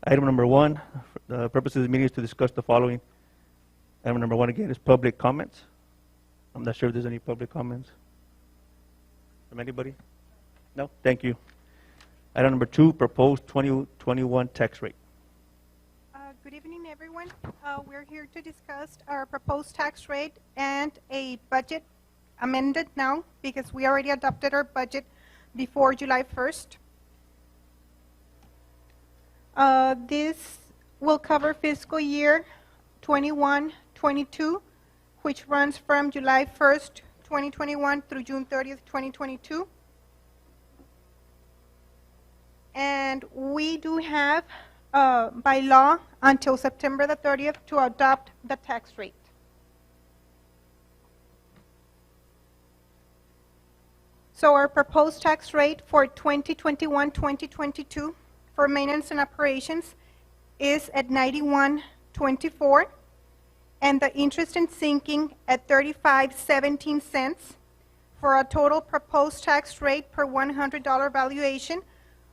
Item number 1, the purpose of the meeting is to discuss the following. Item number 1 again is public comments. I'm not sure if there's any public comments from anybody. No? Thank you. Item number 2, proposed 2021 tax rate. Good evening, everyone. We're here to discuss our proposed tax rate and a budget amended now because we already adopted our budget before July 1st. This will cover fiscal year 21-22, which runs from July 1st, 2021 through June 30th, 2022. And we do have, by law, until September the 30th to adopt the tax rate. So our proposed tax rate for 2021-2022 for maintenance and operations is at 91.24, and the interest and sinking at 35.17 cents, for a total proposed tax rate per $100 valuation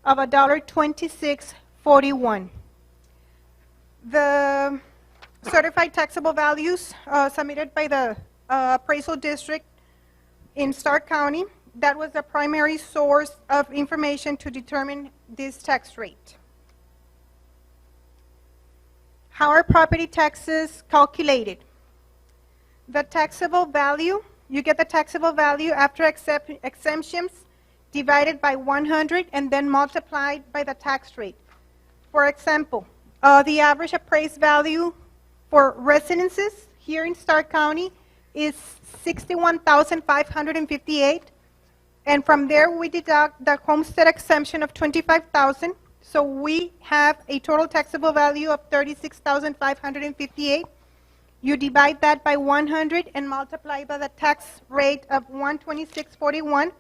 of $1.2641. The certified taxable values submitted by the appraisal district in Stark County, that was the primary source of information to determine this tax rate. How are property taxes calculated? The taxable value, you get the taxable value after exemptions divided by 100 and then multiplied by the tax rate. For example, the average appraised value for residences here in Stark County is $61,558, and from there we deduct the homestead exemption of $25,000, so we have a total taxable value of $36,558. You divide that by 100 and multiply by the tax rate of $126.41.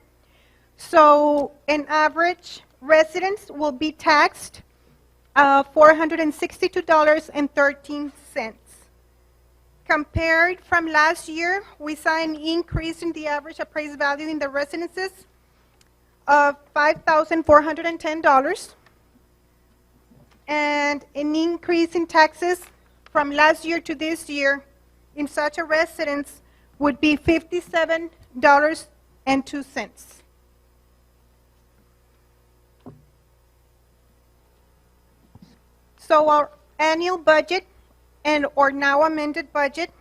So an average residence will be taxed $462.13. Compared from last year, we saw an increase in the average appraised value in the residences of $5,410, and an increase in taxes from last year to this year in such a residence would be $57.02. So our annual budget and or now amended budget,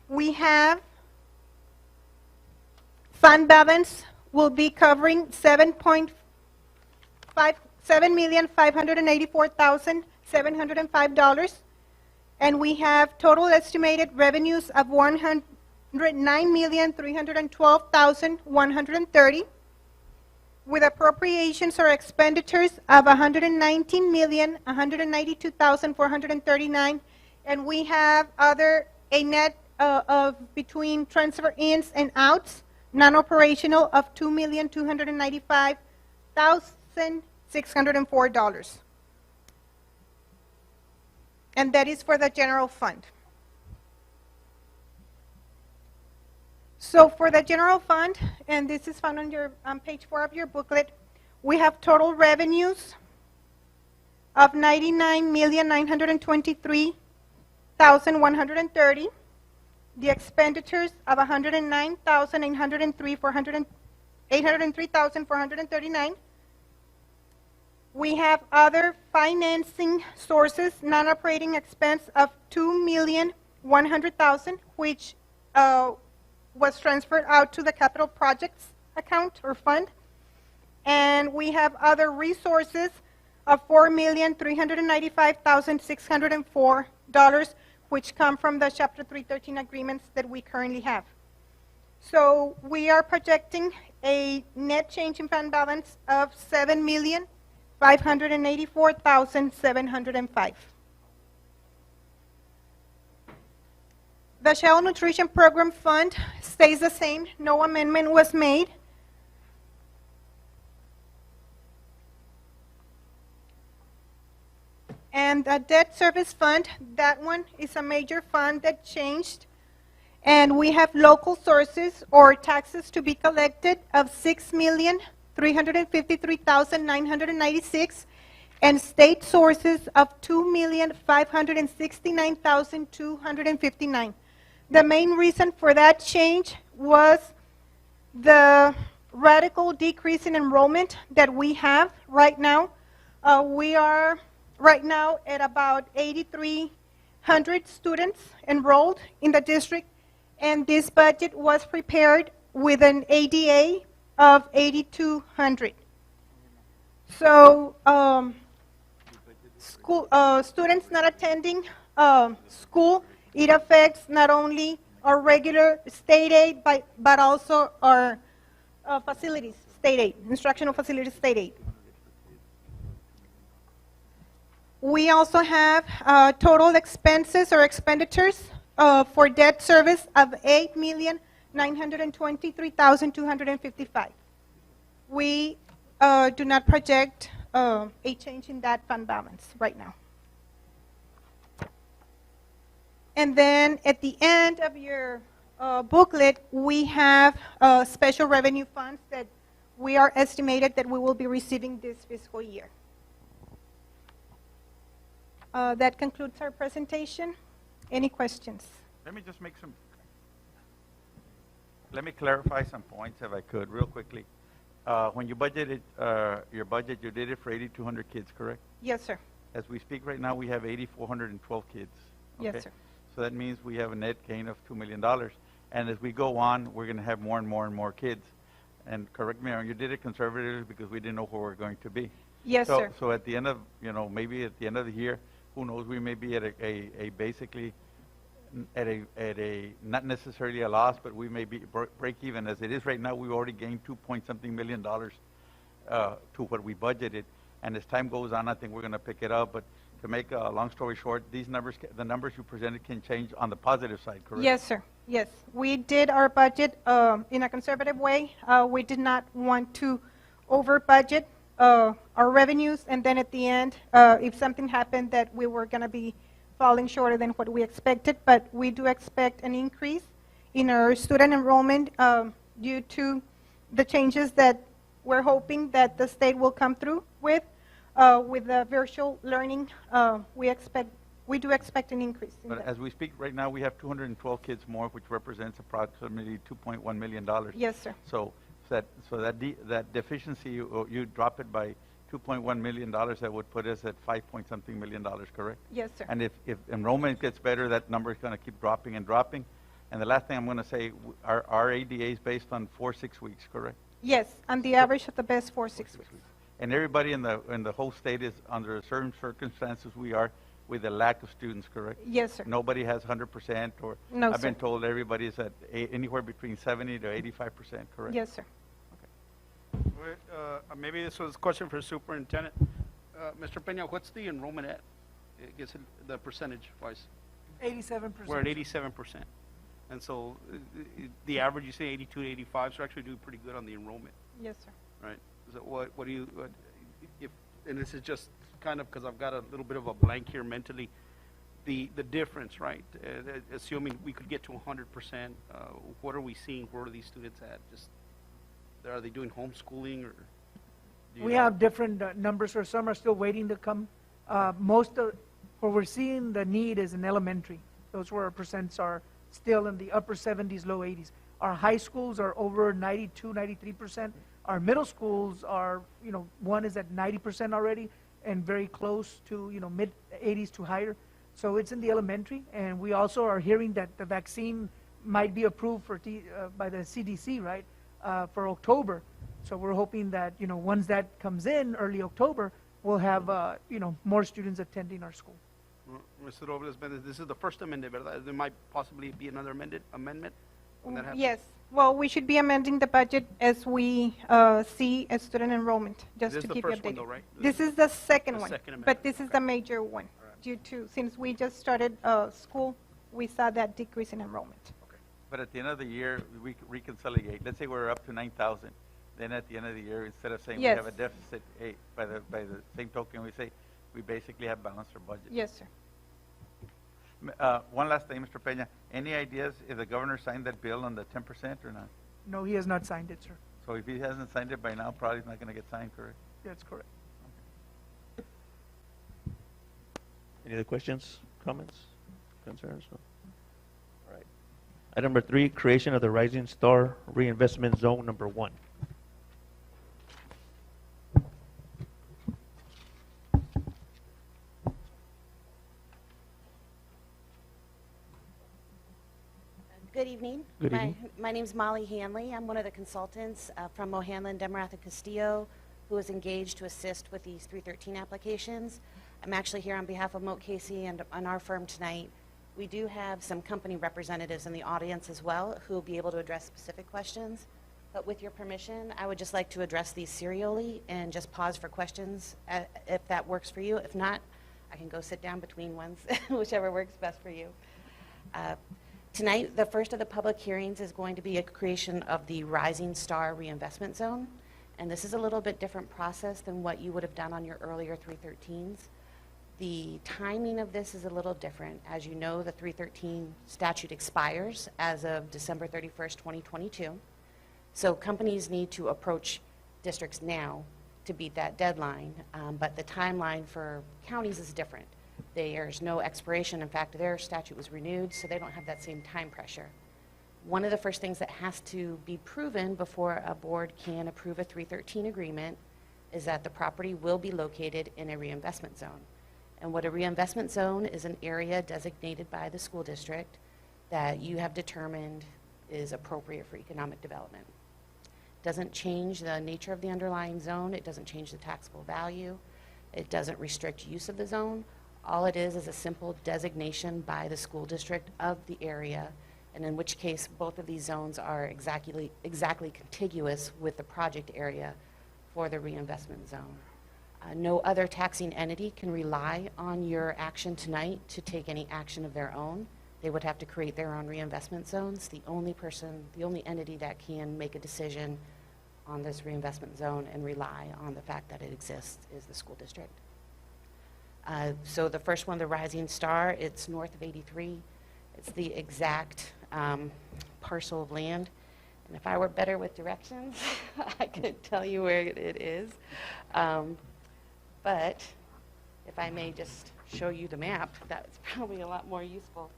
we have fund balance will be covering $7,584,705, and we have total estimated revenues of $109,312,130, with appropriations or expenditures of $119,192,439, and we have a net of between transfer ins and outs, non-operational of $2,295,604. And that is for the general fund. So for the general fund, and this is found on page 4 of your booklet, we have total revenues of $99,923,130, the expenditures of $109,803,439. We have other financing sources, non-operating expense of $2,100,000, which was transferred out to the capital projects account or fund. And we have other resources of $4,395,604, which come from the Chapter 313 agreements that we currently have. So we are projecting a net change in fund balance of $7,584,705. The Child Nutrition Program Fund stays the same. No amendment was made. And the Debt Service Fund, that one is a major fund that changed. And we have local sources or taxes to be collected of $6,353,996. and state sources of $2,569,259. The main reason for that change was the radical decrease in enrollment that we have right now. We are right now at about 8,300 students enrolled in the district, and this budget was prepared with an ADA of 8,200. So students not attending school, it affects not only our regular state aid, but also our facilities, state aid, instructional facilities state aid. We also have total expenses or expenditures for debt service of $8,923,255. We do not project a change in that fund balance right now. And then at the end of your booklet, we have special revenue funds that we are estimated that we will be receiving this fiscal year. That concludes our presentation. Any questions? Let me just let me clarify some points if I could, real quickly. When you budgeted your budget, you did it for 8,200 kids, correct? Yes, sir. As we speak right now, we have 8,412 kids. Okay? Yes, sir. So that means we have a net gain of $2 million. And as we go on, we're going to have more and more and more kids. And correct me, you did it conservatively because we didn't know where we're going to be. Yes, sir. So at the end of, maybe at the end of the year, who knows, we may be at a basically at a not necessarily a loss, but we may be break even. As it is right now, we've already gained $2-point-something million to what we budgeted. And as time goes on, I think we're going to pick it up. But to make a long story short, these numbers, the numbers you presented can change on the positive side, correct? Yes, sir. Yes. We did our budget in a conservative way. We did not want to over budget our revenues, and then at the end, if something happened that we were going to be falling shorter than what we expected, but we do expect an increase in our student enrollment due to the changes that we're hoping that the state will come through with the virtual learning. We do expect an increase. But as we speak right now, we have 212 kids more, which represents approximately $2.1 million. Yes, sir. So that deficiency, you drop it by $2.1 million, that would put us at $5-point-something million, correct? Yes, sir. And if enrollment gets better, that number is going to keep dropping and dropping. And the last thing I'm going to say, our ADA is based on 4-6 weeks, correct? Yes, on the average of the best 4-6 weeks. And everybody in the whole state is under certain circumstances we are with a lack of students, correct? Yes, sir. Nobody has 100%, or No, I've been sir. told everybody is at anywhere between 70 to 85%, correct? Yes, sir. Maybe this was a question for Superintendent. Mr. Peña, what's the enrollment at? I guess the percentage-wise. 87%. We're at 87%. And so the average, you say 82 to 85, so actually doing pretty good on the enrollment, Yes, sir. right? So what do you, and this is just kind of because I've got a little bit of a blank here mentally, the difference, right? Assuming we could get to 100%, what are we seeing? Where are these students at? Just, are they doing homeschooling, or? Do you We know? have different numbers, or some are still waiting to come. Most of where we're seeing the need is in elementary. Those where our percents are still in the upper 70s, low 80s. Our high schools are over 92, 93%. Our middle schools are, one is at 90% already, and very close to, mid 80s to higher. So it's in the elementary, and we also are hearing that the vaccine might be approved for by the CDC, right, for October. So we're hoping that, once that comes in early October, we'll have, more students attending our school. Mr. Robles, this is the first amendment, ¿verdad? There might possibly be another amendment when that happens? Yes. Well, we should be amending the budget as we see a student enrollment, just This to is the keep you first one, updated. though, right? This is the second The one, second but amendment, this is okay. the major one. Due to, since we just started school, we saw that decrease in enrollment. But at the end of the year, we reconciliate. Let's say we're up to 9,000. Then at the end of the year, instead of saying we have a Yes. deficit, by the same token, we say we basically have balanced our budget. Yes, sir. One last thing, Mr. Peña. Any ideas if the governor signed that bill on the 10% or not? No, he has not signed it, sir. So if he hasn't signed it by now, probably it's not going to get signed, correct? That's correct. Any other questions, comments, concerns? No? All right. Item number 3, creation of the Rising Star Reinvestment Zone number 1. Good evening. Good evening. My name's Molly Hanley. I'm one of the consultants from O'Hanlon, Demarath, and Castillo, who is engaged to assist with these 313 applications. I'm actually here on behalf of Moat Casey and on our firm tonight. We do have some company representatives in the audience as well who will be able to address specific questions. But with your permission, I would just like to address these serially and just pause for questions if that works for you. If not, I can go sit down between ones, whichever works best for you. Tonight, the first of the public hearings is going to be a creation of the Rising Star Reinvestment Zone. And this is a little bit different process than what you would have done on your earlier 313s. The timing of this is a little different. As you know, the 313 statute expires as of December 31st, 2022. So companies need to approach districts now to beat that deadline, but the timeline for counties is different. There's no expiration. In fact, their statute was renewed, so they don't have that same time pressure. One of the first things that has to be proven before a board can approve a 313 agreement is that the property will be located in a reinvestment zone. And what a reinvestment zone is, an area designated by the school district that you have determined is appropriate for economic development. It doesn't change the nature of the underlying zone. It doesn't change the taxable value. It doesn't restrict use of the zone. All it is a simple designation by the school district of the area, and in which case both of these zones are exactly contiguous with the project area for the reinvestment zone. No other taxing entity can rely on your action tonight to take any action of their own. They would have to create their own reinvestment zones. The only entity that can make a decision on this reinvestment zone and rely on the fact that it exists is the school district. So the first one, the Rising Star, it's north of 83. It's the exact parcel of land. And if I were better with directions, I could tell you where it is. But if I may just show you the map, that's probably a lot more useful.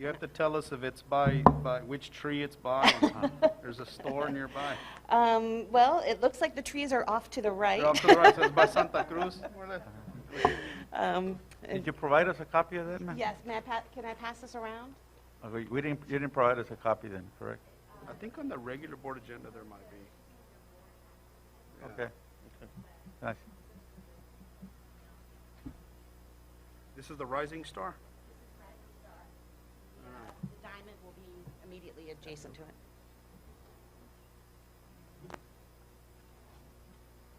You have to tell us if it's by which tree it's by. There's a store nearby. Well, it looks like the trees are off to the right. They're off to the right, so it's by Santa Cruz. Did you provide us a copy of that, ma'am? Yes, can I pass this around? Okay, you didn't provide us a copy then, correct? I think on the regular board agenda there might be. Yeah. Okay. Nice. This is the Rising Star? The diamond will be immediately adjacent to it.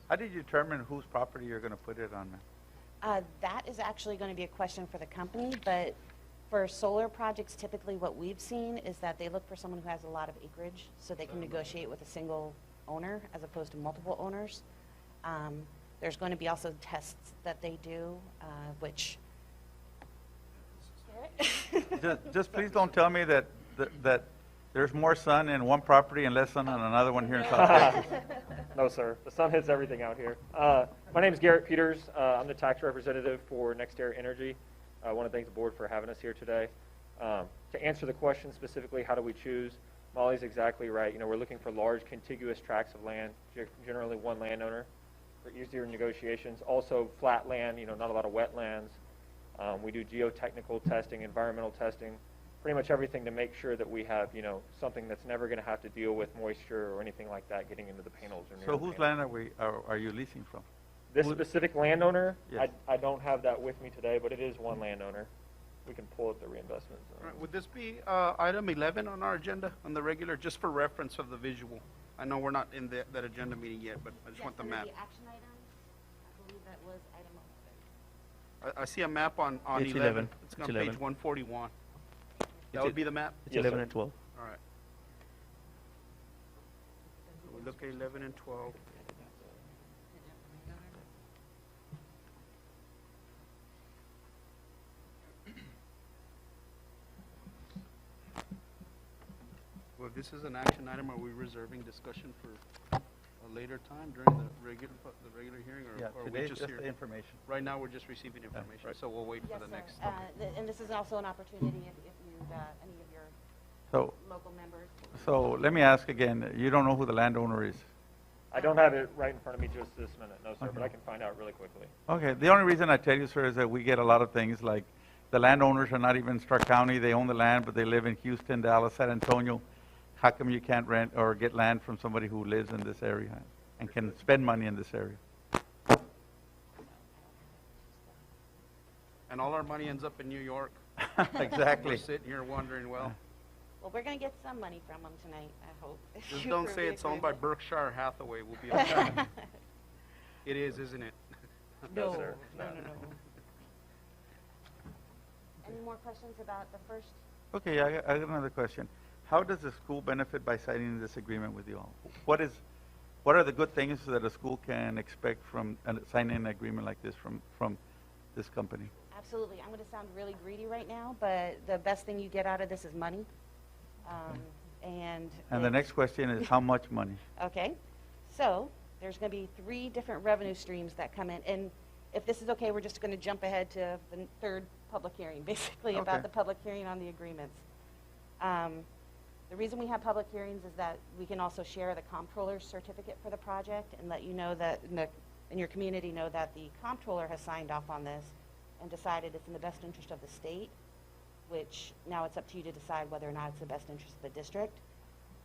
How did you determine whose property you're going to put it on? That is actually going to be a question for the company, but for solar projects, typically what we've seen is that they look for someone who has a lot of acreage so they can negotiate with a single owner as opposed to multiple owners. There's going to be also tests that they do, which... Just please don't tell me that there's more sun in one property and less sun on another one here in South Texas. No, sir. The sun hits everything out here. My name is Garrett Peters. I'm the tax representative for NextEra Energy. I want to thank the board for having us here today. To answer the question specifically, how do we choose? Molly's exactly right. You know, we're looking for large contiguous tracts of land, generally one landowner, for easier negotiations. Also flat land, you know, not a lot of wetlands. We do geotechnical testing, environmental testing, pretty much everything to make sure that we have, you know, something that's never going to have to deal with moisture or anything like that getting into the panels. Or near So the whose panels. land are you leasing from? This specific landowner, Yes. I don't have that with me today, but it is one landowner. We can pull up the reinvestment zone. All right, would this be item 11 on our agenda, on the regular, just for reference of the visual? I know we're not in that agenda meeting yet, but I just want the under map. the action items, I believe that was item 11. I see a map on It's 11. 11. It's It's on 11. page 141. That It's would be the map? It's Yes, 11 sir. and 12. All right. So we look at 11 and 12. Well, if this is an action item, are we reserving discussion for a later time during the regular hearing, Yeah, or are we today's just just here? the information. Right now, we're just receiving information, so we'll wait for Yes, the sir. next. And this is also an opportunity if you, any of your So, local members. so let me ask again, you don't know who the landowner is? I don't have it right in front of me just this minute, no, sir, but Okay. I can find out really quickly. Okay, the only reason I tell you, sir, is that we get a lot of things like the landowners are not even in Stark County, they own the land, but they live in Houston, Dallas, San Antonio. How come you can't rent or get land from somebody who lives in this area and can spend money in this area? And all our money ends up in New York. Exactly. We're sitting here wondering, well, Well, we're going to get some money from them tonight, I hope. if just you don't approve say the it's owned by agreement. Berkshire Hathaway, we'll be okay. It is, isn't it? No, sir. No. Any more questions about the first? Okay, I got another question. How does the school benefit by signing this agreement with you all? What are the good things that a school can expect from signing an agreement like this from this company? Absolutely. I'm going to sound really greedy right now, but the best thing you get out of this is money. And And the it's- next question is how much money? Okay, so there's going to be 3 different revenue streams that come in. And if this is okay, we're just going to jump ahead to the third public hearing, basically, Okay. about the public hearing on the agreements. The reason we have public hearings is that we can also share the comptroller's certificate for the project and let you know that, in your community know that the comptroller has signed off on this and decided it's in the best interest of the state, which now it's up to you to decide whether or not it's the best interest of the district.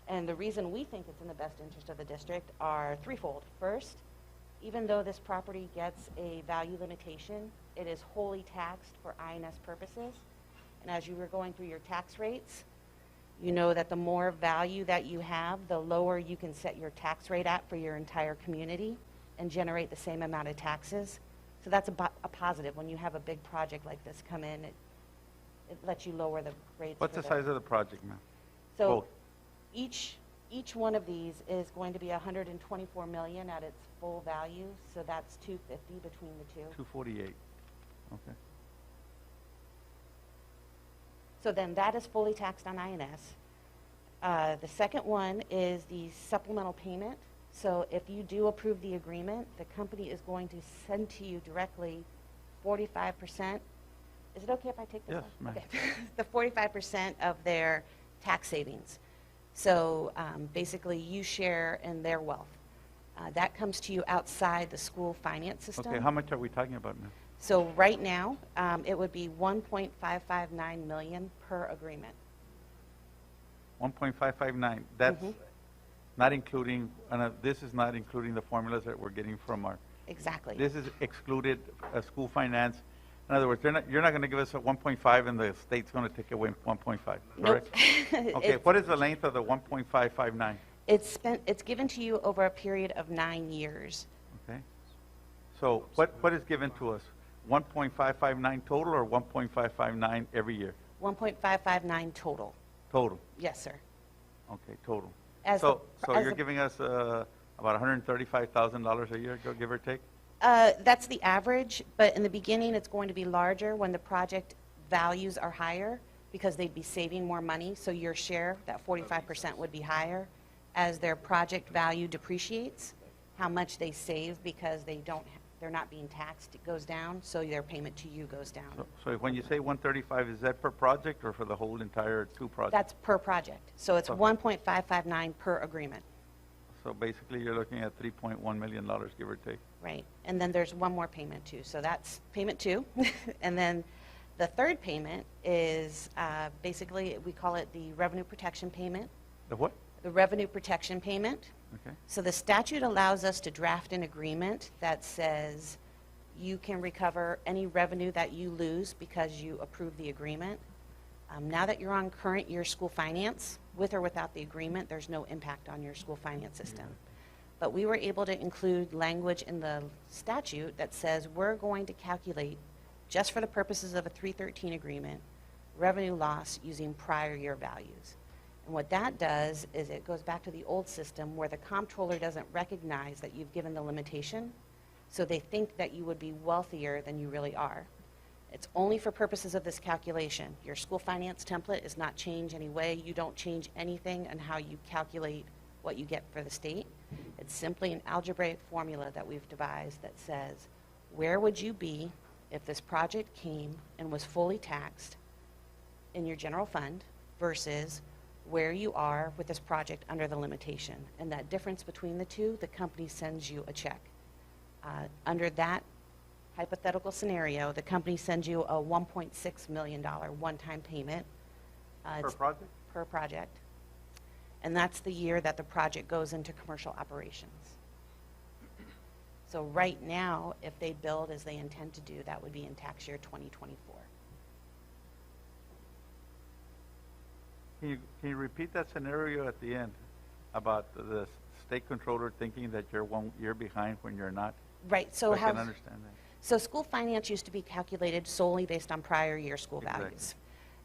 And the reason we think it's in the best interest of the district are threefold. First, even though this property gets a value limitation, it is wholly taxed for INS purposes. And as you were going through your tax rates, you know that the more value that you have, the lower you can set your tax rate at for your entire community and generate the same amount of taxes. So that's a positive. When you have a big project like this come in, it lets you lower the rates. What's for the size of the project, ma'am? So Both. each one of these is going to be 124 million at its full value, so that's 250 between the two. 248. Okay. So then that is fully taxed on INS. The second one is the supplemental payment. So if you do approve the agreement, the company is going to send to you directly 45%. Is it okay if I take this Yes, one? ma'am. Okay. The 45% of their tax savings. So basically, you share in their wealth. That comes to you outside the school finance system. Okay, how much are we talking about now? So right now, it would be 1.559 million per agreement. 1.559. That's Mhm. not including, this is not including the formulas that we're getting from our, Exactly. this is excluded school finance. In other words, you're not going to give us a 1.5 and the state's going to take away 1.5, Nope. correct? Okay, what is the length of the 1.559? It's given to you over a period of 9 years. Okay. So what is given to us? 1.559 total or 1.559 every year? 1.559 total. Total. Yes, sir. Okay, total. As So the- as you're the- giving us about $135,000 a year, give or take? That's the average, but in the beginning, it's going to be larger when the project values are higher because they'd be saving more money. So your share, that 45%, would be higher. As their project value depreciates, how much they save because they're not being taxed, it goes down, so their payment to you goes down. So when you say 135, is that per project or for the whole entire 2 projects? That's per project. So it's Okay. 1.559 per agreement. So basically, you're looking at $3.1 million, give or take. Right, and then there's one more payment too. So that's payment 2. And then the third payment is basically, we call it the revenue protection payment. The what? The revenue protection payment. Okay. So the statute allows us to draft an agreement that says you can recover any revenue that you lose because you approve the agreement. Now that you're on current year school finance, with or without the agreement, there's no impact on your school finance system. But we were able to include language in the statute that says we're going to calculate, just for the purposes of a 313 agreement, revenue loss using prior year values. And what that does is it goes back to the old system where the comptroller doesn't recognize that you've given the limitation, so they think that you would be wealthier than you really are. It's only for purposes of this calculation. Your school finance template is not changed any way. You don't change anything on how you calculate what you get for the state. It's simply an algebraic formula that we've devised that says, where would you be if this project came and was fully taxed in your general fund versus where you are with this project under the limitation? And that difference between the two, the company sends you a check. Under that hypothetical scenario, the company sends you a $1.6 million one-time payment. Per It's project? per project. And that's the year that the project goes into commercial operations. So right now, if they build as they intend to do, that would be in tax year 2024. Can you repeat that scenario at the end about the state controller thinking that you're 1 year behind when you're not? Right, so I how, can understand that. so school finance used to be calculated solely based on prior year school Exactly. values.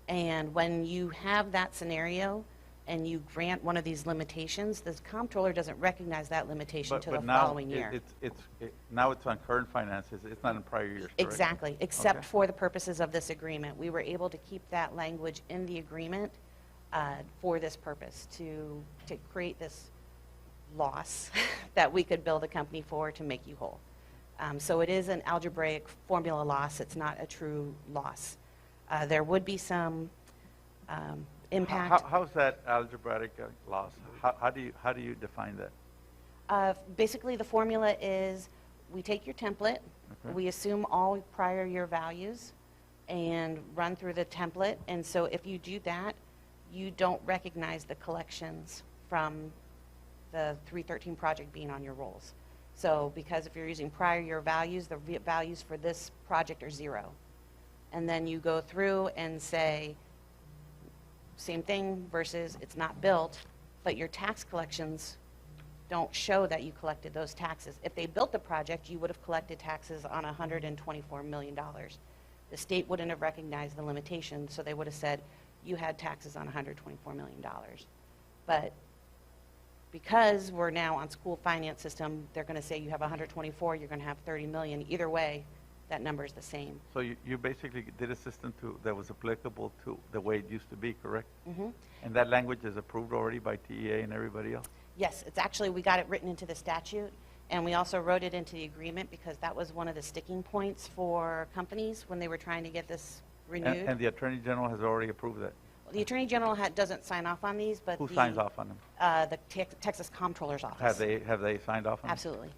And when you have that scenario and you grant one of these limitations, the comptroller doesn't recognize that limitation until the following year. Now it's on current finances, it's not in prior years, correct? Exactly, except Okay. for the purposes of this agreement. We were able to keep that language in the agreement for this purpose, to create this loss that we could bill the company for to make you whole. So it is an algebraic formula loss, it's not a true loss. There would be some impact. How's that algebraic loss? How do you define that? Basically, the formula is, we take your template, Okay. we assume all prior year values, and run through the template. And so if you do that, you don't recognize the collections from the 313 project being on your rolls. So because if you're using prior year values, the values for this project are 0. And then you go through and say, same thing versus it's not built, but your tax collections don't show that you collected those taxes. If they built the project, you would have collected taxes on $124 million. The state wouldn't have recognized the limitation, so they would have said, you had taxes on $124 million. But because we're now on school finance system, they're going to say you have 124, you're going to have 30 million. Either way, that number is the same. So you basically did a system that was applicable to the way it used to be, correct? Mm-hmm. And that language is approved already by TEA and everybody else? Yes, it's actually, we got it written into the statute, and we also wrote it into the agreement because that was one of the sticking points for companies when they were trying to get this renewed. And the Attorney General has already approved that? The Attorney General doesn't sign off on these, but Who signs off on them? The Texas Comptroller's Office. Have they signed off on them? Absolutely.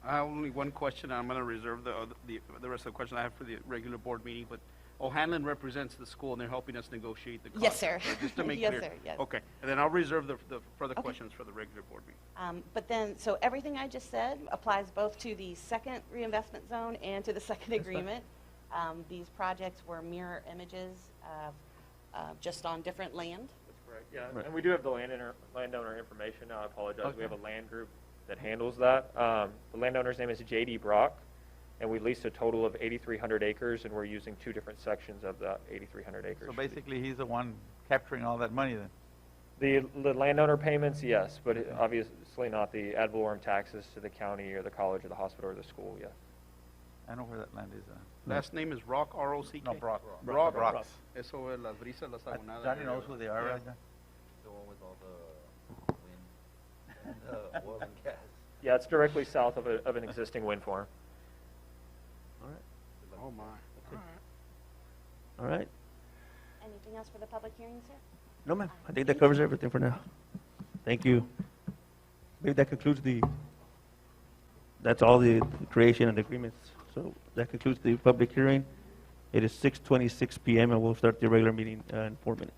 I have only one question. I'm going to reserve the rest of the question I have for the regular board meeting, but O'Hanlon represents the school, and they're helping us negotiate the Yes, contract, sir. right? Just to make Yes, clear. sir, yes. Okay, and then I'll reserve the further Okay. questions for the regular board meeting. But then, so everything I just said applies both to the second reinvestment zone and to the second agreement. These projects were mirror images of just on different land. That's correct, yeah. Right. And we do have the landowner information now. I apologize. We have a land group that handles that. The landowner's name is J.D. Brock, and we leased a total of 8,300 acres, and we're using 2 different sections of that 8,300 acres. So basically, he's the one capturing all that money then? The landowner payments, yes, but obviously not the ad valorem taxes to the county or the college or the hospital or the school, yes. I know where that land is. Last name is Rock, R-O-C-K? No, Brock. Brock. Rocks. Eso es las brisas, las abonadas. Johnny knows who they are, Yeah. right? John? The one with all the wind and oil and gas. Yeah, it's directly south of an existing wind farm. All right. Oh, my. All right. All right. Anything else for the public hearing, sir? No, ma'am. I think that covers everything for now. Thank you. Maybe that concludes that's all the creation and agreements. So that concludes the public hearing. It is 6:26 p.m. and we'll start the regular meeting in 4 minutes.